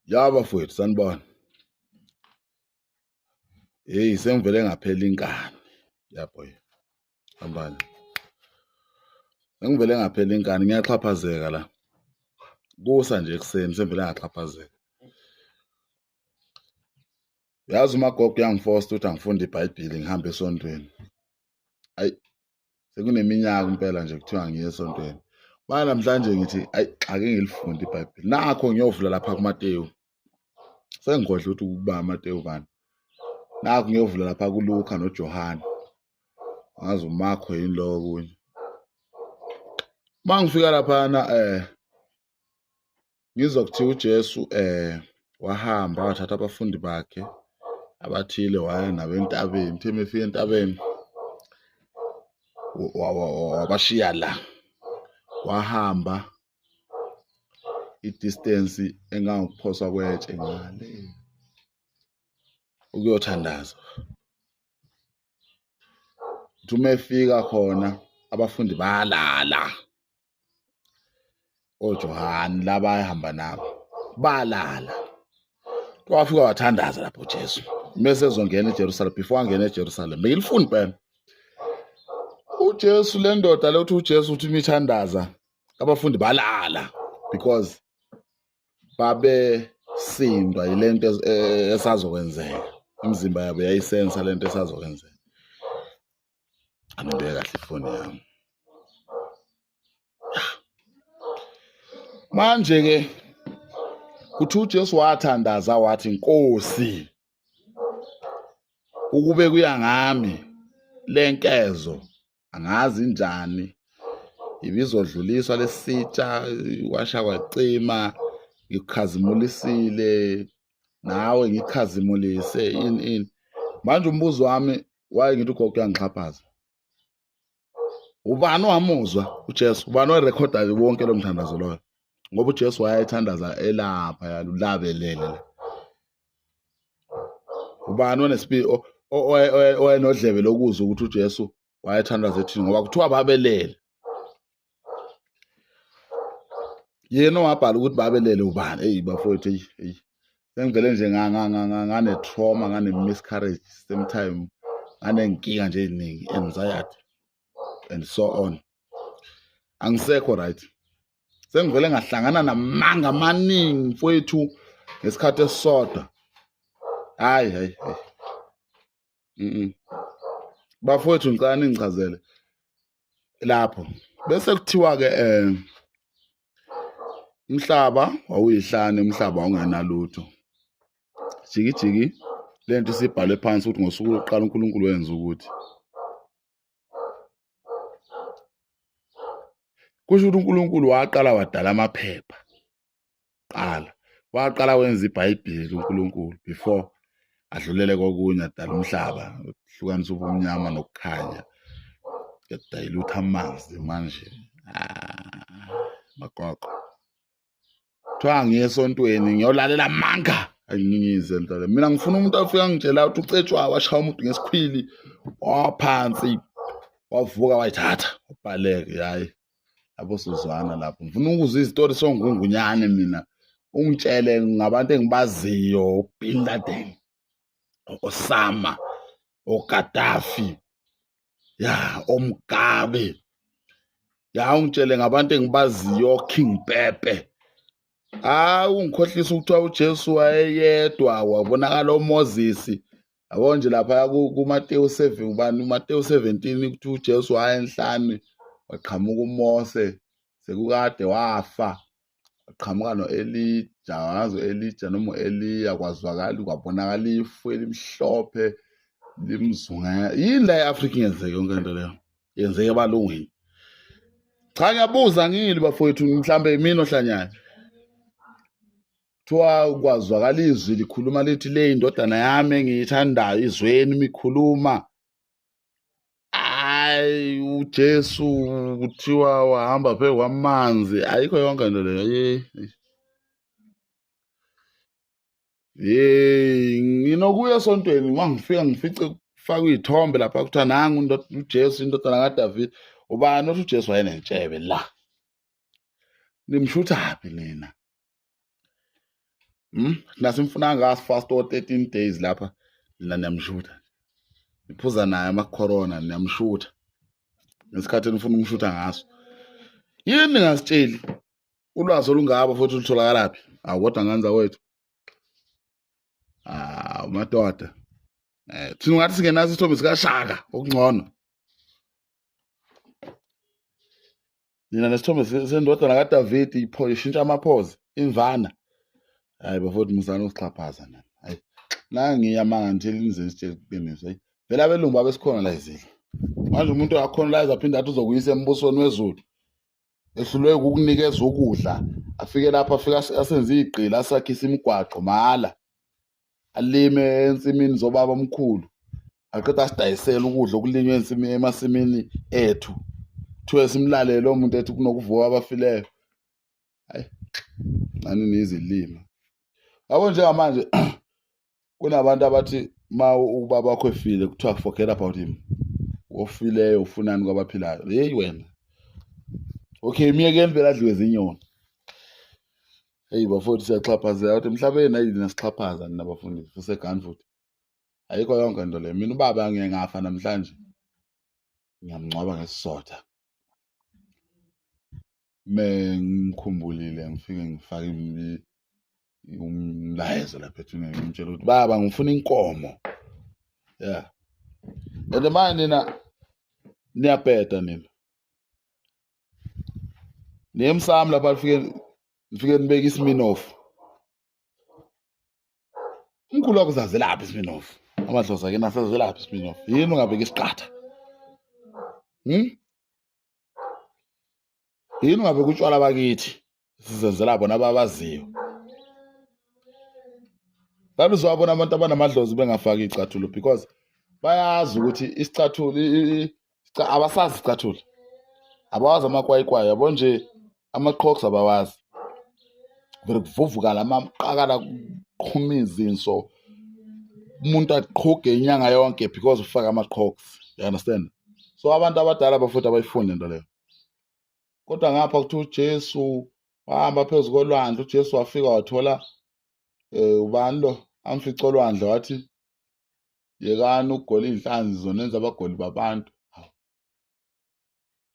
Yaba mfowethu sanibona. Hey sengivele ngaphela inkani. Yabo ye. Hambani. Sengivele ngaphela inkani ngiyaxhaphazeka la. Kusa nje ekseni sengivele ngaxhaphazeka. Yazi umagogo uyangiforce ukuthi angifunde iBhayibheli ngihambe esontweni. Ayi sekuneminyaka impela nje kuthiwa ngiye esontweni. Manje namhlanje ngithi ayi ake ngilifunde iBhayibheli. Nakho ngiyovula lapha kuMateyu. Sengikhohle ukuthi ukuba uMateyu bani. Nakho ngiyovula lapha kuLuka noJohane. Ngazi uMakho yini lo kunye. Mangifika laphana ngizwa kuthiwa uJesu wahamba wathatha abafundi bakhe abathile waya nabo entabeni. Uthe mefika entabeni wabashiya la. Wahamba i-distance engangokuphoswa kwetshe ngale ukuyothandaza. Uthi umefika khona abafundi balala. OJohane laba ayehamba nabo balala. Wafika wathandaza lapho uJesu. Mase ezongena eJerusalem before angena eJerusalem. Beyilifuni phela. uJesu le ndoda le uthi uJesu uthi imithandaza abafundi balala because babe sindwa yilento esazokwenzeka. Imizimba yabo yayisensa lento esazokwenzeka. Anibeke kahle ifoni yami. Manje ke kuthi uJesu wathandaza wathi Nkosi ukube kuya ngami lenkezo angazi njani ibizodluliswa lesitsha washa kwacima ngikukhazimulisile nawe ngikhazimulise ini manje umbuzo wami waye ngithi ugogo uyangixhaphaza. Ubani wamuzwa uJesu? Ubani orecorda wonke lo mthandazo loyo? Ngoba uJesu wayethandaza elapha yalulabelele. Ubani oyenodlebe lokuzwa ukuthi uJesu wayethandaza ethini ngoba kuthiwa babelele. Yena owabhala ukuthi babelele ubani? Hey bafowethu hey. Sengivele nje ngane trauma ngane miscarriage same time nganenkinga nje eziningi anxiety and so on. Angisekho right. Sengivele ngahlangana namanga amaningi mfowethu ngesikhathi esisodwa. Hayi. Bafowethu ngicela ningichazele lapho. Bese kuthiwa ke umhlaba wawuyihlane, umhlaba wawungenalutho. Jiki lento isibhalwe phansi ukuthi ngosuku lokuqala uNkulunkulu wenza ukuthi. Kusho ukuthi uNkulunkulu waqala wadala amaphepha. Waqala wenza iBhayibheli uNkulunkulu before adlulele kokunye adala umhlaba, uhlukanisa ubumnyama nokukhanya. Yadayilutha amanzi manje. Magogo. Kuthiwa ngiye esontweni ngiyolalela amanga angingize mntana. Mina ngifuna umuntu afika ngitshela ukuthi ucetshwa washaya umuntu ngesikhwili waphansi wavuka wayithatha ubaleke hayi. Lapho sizwana lapho. Ngifuna ukuzwa izitori songungunyane mina. Ungitshele ngabantu engibaziyo, uBin Laden, Osama, oGaddafi, oMgabe. Ungitshele ngabantu engibaziyo, King Pepe. Ungikhohlisa ukuthiwa uJesu wayeyedwa wabonakala uMoses. Yabo nje lapha kuMateyu 7 ubani uMateyu 17 ukuthi uJesu wayenhlani waqhamuka uMose sekukade wafa. Waqhamuka noElija, wazo Elija noma Eliya kwazwakala kwabonakala ifu elimhlophe limzunga. Yini la eAfrika ingenzeke yonke into leyo? Yenzeke ebalungwini. Cha ngiyabuza ngili bafowethu mhlambe mina ohlanyana. Kuthiwa kwazwakala izwi likhuluma lithi le indodana yami engiyithandayo izweni imikhuluma. uJesu kuthiwa wahamba phezu kwamanzi ayikho yonke into leyo. Nginokuya esontweni mangifika ngifice kufakwe izithombe lapha kuthiwa nangu uJesu indodana kaDavid. Ubani othi uJesu wayenentshebe la? Nimshutha phi nina? nasimfuna ngaso fast or 13 days lapha lina niyamshutha niphuza naye ama-corona niyamshutha ngesikhathi nifuna umshutha ngaso yini ningasitsheli ulwazi olungaba futhi lutholakala phi kodwa nganza wethu madoda thina ungathi singenaso isithombe sikashaka okungcono nina nesithombe sendodana kaDavidi ishintsha amaphozi imvana hayi bafowethu musana usixhaphaza nani hayi nangiyamanga ngithela inze isitshela iqiniso hayi vele abelungu babesikhona la izile manje umuntu akakhona la aphinde athi uzokuyisa embusweni wezulu ehlulwe ukukunikeza ukudla afike lapha afika asenze igqila asakhisa imigwaqo mahala alime ensimini zobaba omkhulu aqeda asidayisela ukudla okulinywe emasimini ethu kuthiwe simlalele lo muntu ethi kunokuvuka abafileyo hayi nani nizilima yabo njengamanje kunabantu abathi ma ubaba wakho efile kuthiwa forget about him ofileyo ufunani kwabaphilayo hey wena okay miyekeni vele adliwe zinyoni hey bafowethu siyaxhaphazela ukuthi emhlabeni ayini nasixhaphaza nina bafundisi kusegani futhi ayikho yonke nto le mina ubaba ngeke ngafa namhlanje ngiyamngcwaba ngesisotha ngimkhumbulile ngifike ngifake umlayezo lapha ethuneni ngimtshela ukuthi baba ngifuna inkomo yeah and manje nina niyabheda nina nemsami lapha nifike nibeka isminoff umkhulu wakho uzazelaphi isminoff amadlozi ake nasazelaphi isminoff yini ungabeka isiqatha yini ungabeka utshwala bakithi sizenzela bona ababaziyo babe uzwabona abantu abanamadlozi bengafaki icathulo because bayazi ukuthi isicathulo abasazi isicathulo abawazi amakwayikwayi yabo nje ama-crocs abawazi vele kuvuvuka lamaqakala kuqhuma izinso umuntu aqhuge inyanga yonke because ufaka ama-crocs you understand so abantu abadala bafuthi abayifunde into leyo kodwa ngapha kuthi uJesu wahamba phezu kolwandle uJesu wafika wathola ubani lo amfica olwandle wathi yekani ukugola inhlanzi zonenza abagoli babantu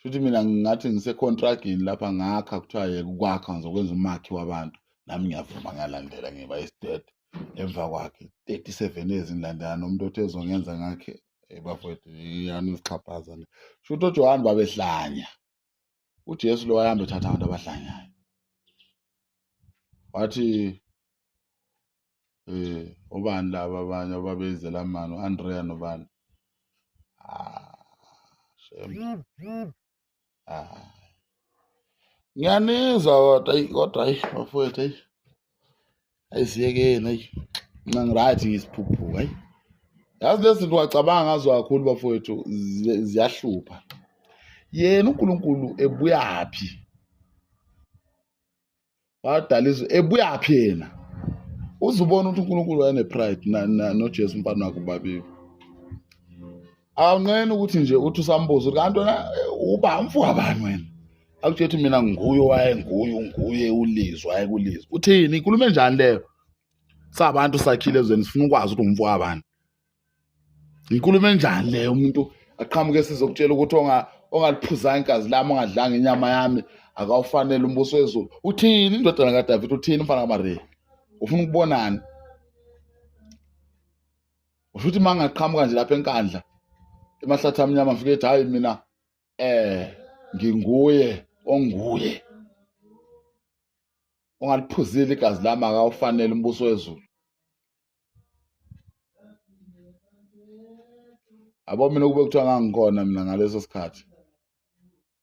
futhi mina ngathi ngise-contractini lapha ngakha kuthiwa yeke ukwakha ngizokwenza umakhi wabantu nami ngiyavuma ngalandela ngiba isted emva kwakhe 37 years ngilandela nomuntu othi ezongenza ngakhe bafowethu yani usixhaphaza le futhi uJohane babehlanya uJesu lo wayehamba ethatha abantu abahlanyayo wathi ubani laba abanye ababezela mani uAndrea nobani ngiyanizwa kodwa hayi bafowethu hayi ayisiyekeni hayi mina ngiright ngisiphuphu hayi yazi lezi zinto wacabanga ngazo kakhulu bafowethu ziyahlupha yena uNkulunkulu ebuyaphi wadalizwe ebuyaphi yena uzubona ukuthi uNkulunkulu wayenepride noJesu umfana wakhe ubabili awunqeni ukuthi nje uthi usambuza ukuthi kanti wena uba mfowabo bani wena akuthethi mina nguye wayenguye ulizwa ayekulizwa uthini inkulumo enjani leyo sabantu sakhile ezweni sifuna ukwazi ukuthi umfowabo bani inkulumo enjani leyo umuntu aqhamuke sizokutshela ukuthi ongaliphuzanga igazi lami ongadlanga inyama yami akawufanele umbuso wezulu uthini indodana kaDavida uthini umfana kaMariya ufuna ukubonani ushuthi mangaqhamuka nje lapha enkandla emahlathi amnyama mfike ethi hayi mina nginguye onguye ongaliphuzile igazi lami akawufanele umbuso wezulu abo mina kube kuthiwa ngangikhona mina ngaleso sikhathi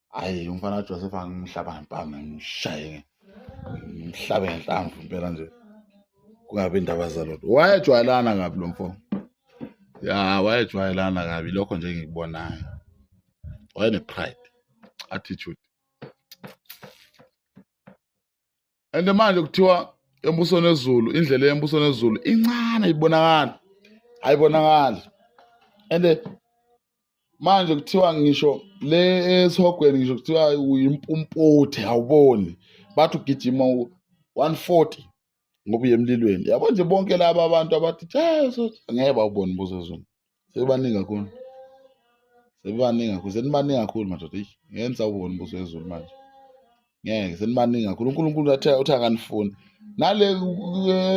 hayi umfana kaJoseph angimhlaba ngempama ngishaye ngimhlabe ngenhlamvu impela nje kungabe indaba zalokho wayejwayelana kabi lo mfo ya wayejwayelana kabi lokho nje ngikubonayo wayene pride attitude and manje kuthiwa embusweni wezulu indlela yembusweni wezulu incane ayibonakala and manje kuthiwa ngisho le esihogweni ngisho kuthiwa uyimpumputhe awuboni bathi ugijima 140 ngoba uye emlilweni. Yabo nje bonke laba abantu abathi Jesu ngeke bawubone umbuso wezulu. Sebaningi kakhulu. Senibaningi kakhulu madoda. Ngenza ubone umbuso wezulu manje. Ngeke senibaningi kakhulu. uNkulunkulu uthi akanifuni. Nale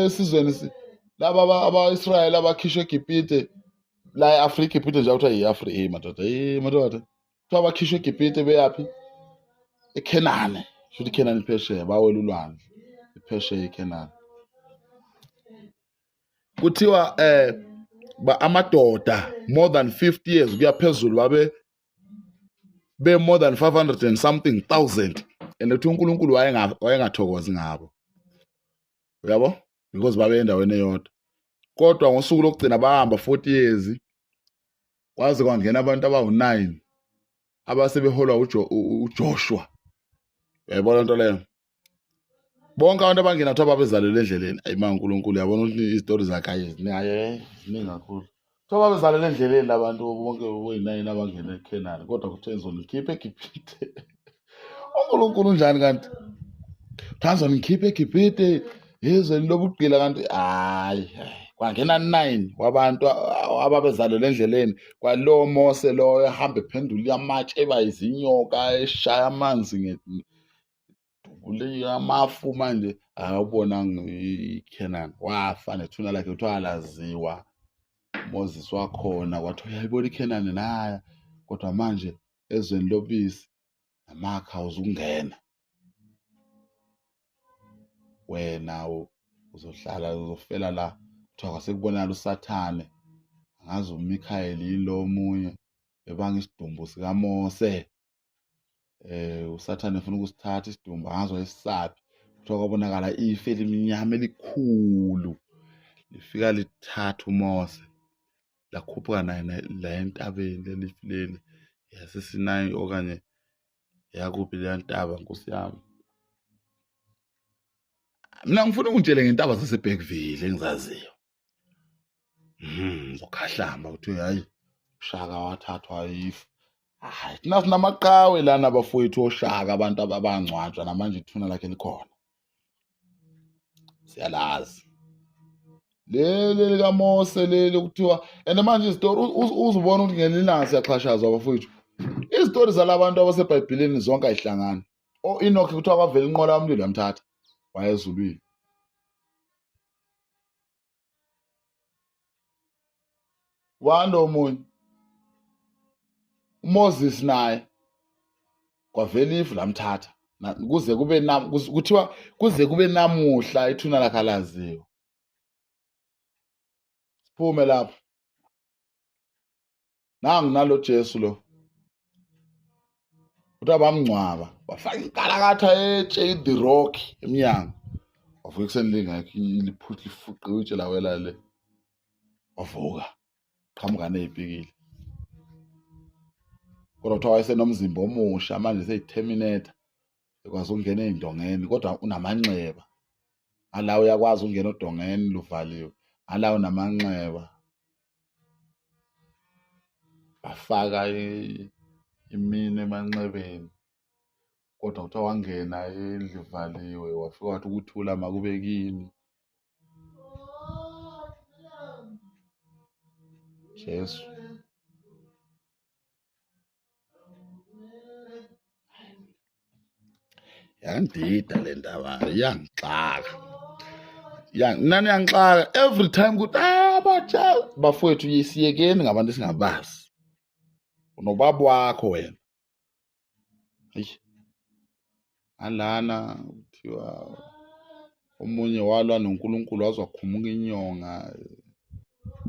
esizweni laba aba-Israyeli abakhishwe eGibhite la eAfrika, iGibhite nje kuthiwa yi-Afrika madoda. Madoda. Kuthiwa abakhishwe eGibhite beyaphi? eKhenani. Futhi iKhenani iphesheya bawela ulwandle. Iphesheya iKhenani. Kuthiwa amadoda more than 50 years kuya phezulu be more than 500 and something thousand, and uthi uNkulunkulu wayengathokozi ngabo, uyabo, because babe endaweni eyodwa. Kodwa ngosuku lokugcina bahamba 40 years kwaze kwangena abantu abawu9 abasebeholwa uJoshua. Uyayibona into leyo? Bonke abantu abangena kuthiwa babezalelwe endleleni. Ayima uNkulunkulu, uyabona ukuthi izitori zakhe ziningi kakhulu. Kuthiwa babezalelwe endleleni labantu bonke boyi9 abangena eKhenani, kodwa kuthiwa ngizonikhipha eGibhite. uNkulunkulu unjani kanti? Kuthiwa ngizonikhipha eGibhite, ezweni lobugqila, kanti hayi kwangena 9 wabantu ababezalelwe endleleni. Kwalowo Mose loyo ehamba ephendula amatshe eba izinyoka eshaya amanzi amafu. Manje awubonanga iKhenani, wafa nethuna lakhe kuthiwa laziwa. Moses wakhona kwathiwa uyayibona iKhenani naya, kodwa manje ezweni lobisi namakha uzungena. Wena uzohlala uzofela la. Kuthiwa kwasekubonakala uSathane, angazi uMikhayeli yilo omunye ebanga isidumbu sikaMose. uSathane ufuna ukusithatha isidumbu, angazi wayesisaphi. Kuthiwa kwabonakala ife elimnyama elikhulu lifika lithatha uMose lakhuphuka naye la entabeni lelifileli yaseSinayi okanye yakuphi leya ntaba, Nkosi yami. Mina ngifuna ukungitshele ngentaba zaseBergville engizaziyo. Ngokhahlamba ukuthi hayi uShaka wathathwa yifa. Hayi, thina sinamaqhawe lana bafowethu oShaka, abantu abangcwatshwa namanje ithuna lakhe likhona. Siyalazi. Leli likaMose leli kuthiwa, and manje izitori uzubona ukuthi ngelilanga siyaxhashazwa bafowethu. Izitori zalabantu abaseBhayibhelini zonke ayihlangani. Enoki kuthiwa kwavela inqola yomlilo yamthatha wayezulwini. Wando omunye uMoses naye kwavela ifu lamthatha. Kuze kube kuthiwa kuze kube namuhla ithuna lakhe alaziwa. Siphume lapho. Nangu nalo Jesu lo. Kuthiwa bamngcwaba, bafaka inkalakatha etshe the rock emnyango. Wavuka ekuseni lingakho liphutha lifuqiwe itshe lawela le. Wavuka qhamuka nezipikile. Kodwa kuthiwa wayesenomzimba omusha, manje seyi-terminator, ekwazi ukungena ey'ndongeni, kodwa unamanxeba. Alawo uyakwazi ukungena odongeni luvaliwe, alawo unamanxeba. Bafaka imini emanxebeni, kodwa kuthiwa wangena endlu ivaliwe, wafika wathi ukuthula makube kini. Jesu. Yangidida le ndaba, iyangixaka. Nani yangixaka every time kuthi abatsha bafowethu siyekeni ngabantu esingabazi. Unobaba wakho wena. Alana kuthiwa omunye walwa noNkulunkulu waze wakhumuka inyonga,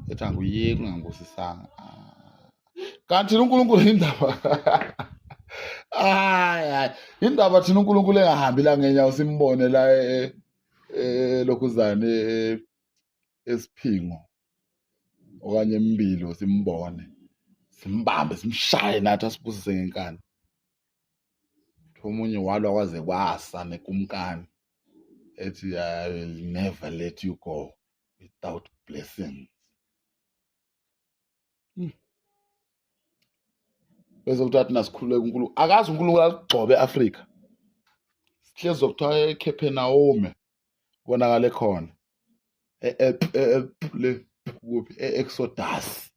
ethi anguyeki ungangibusisanga. Kanti uNkulunkulu indaba hayi indaba thina uNkulunkulu engahambi la ngenyawo simbone la lokhuzane esiphingo okanye embilo, simbone simbambe simshaye nathi asibusise ngenkani. Omunye walwa kwaze kwasa nekumkani ethi I will never let you go without blessings. Bese kuthathi nasikhululeka uNkulunkulu, akazi uNkulunkulu akugcobe eAfrika. Sihlezi kuthiwa eCapernaum Bonakale khona kuphi Exodus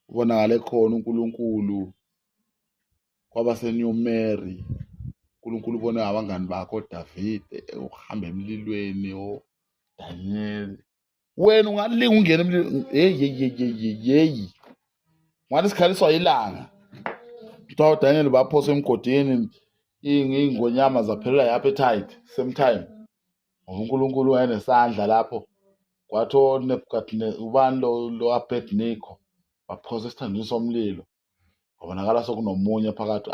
ubonakale khona uNkulunkulu kwabaseNew Mary. uNkulunkulu ubone abangani bakho Davide uhamba emlilweni Daniel. Wena ungalinga ungena emlilweni hey ngathi sikhaliswa ilanga. Kuthiwa Daniel baphoswa emgodini ingonyama zaphelelwa i-appetite same time. uNkulunkulu wayenesandla lapho. Kwathi ubani lo Abednego baphoswa esithandweni somlilo. Wabonakala sokunomunye phakathi.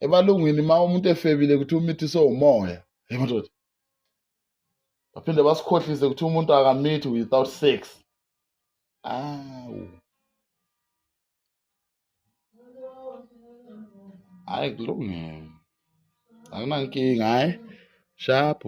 Ebalungwini ma umuntu efebile kuthi umithiswe umoya. Hey madoda. Baphinde basikhohlise ukuthi umuntu akamithi without sex. Hayi kulungile. Akunankinga hayi. Sharp.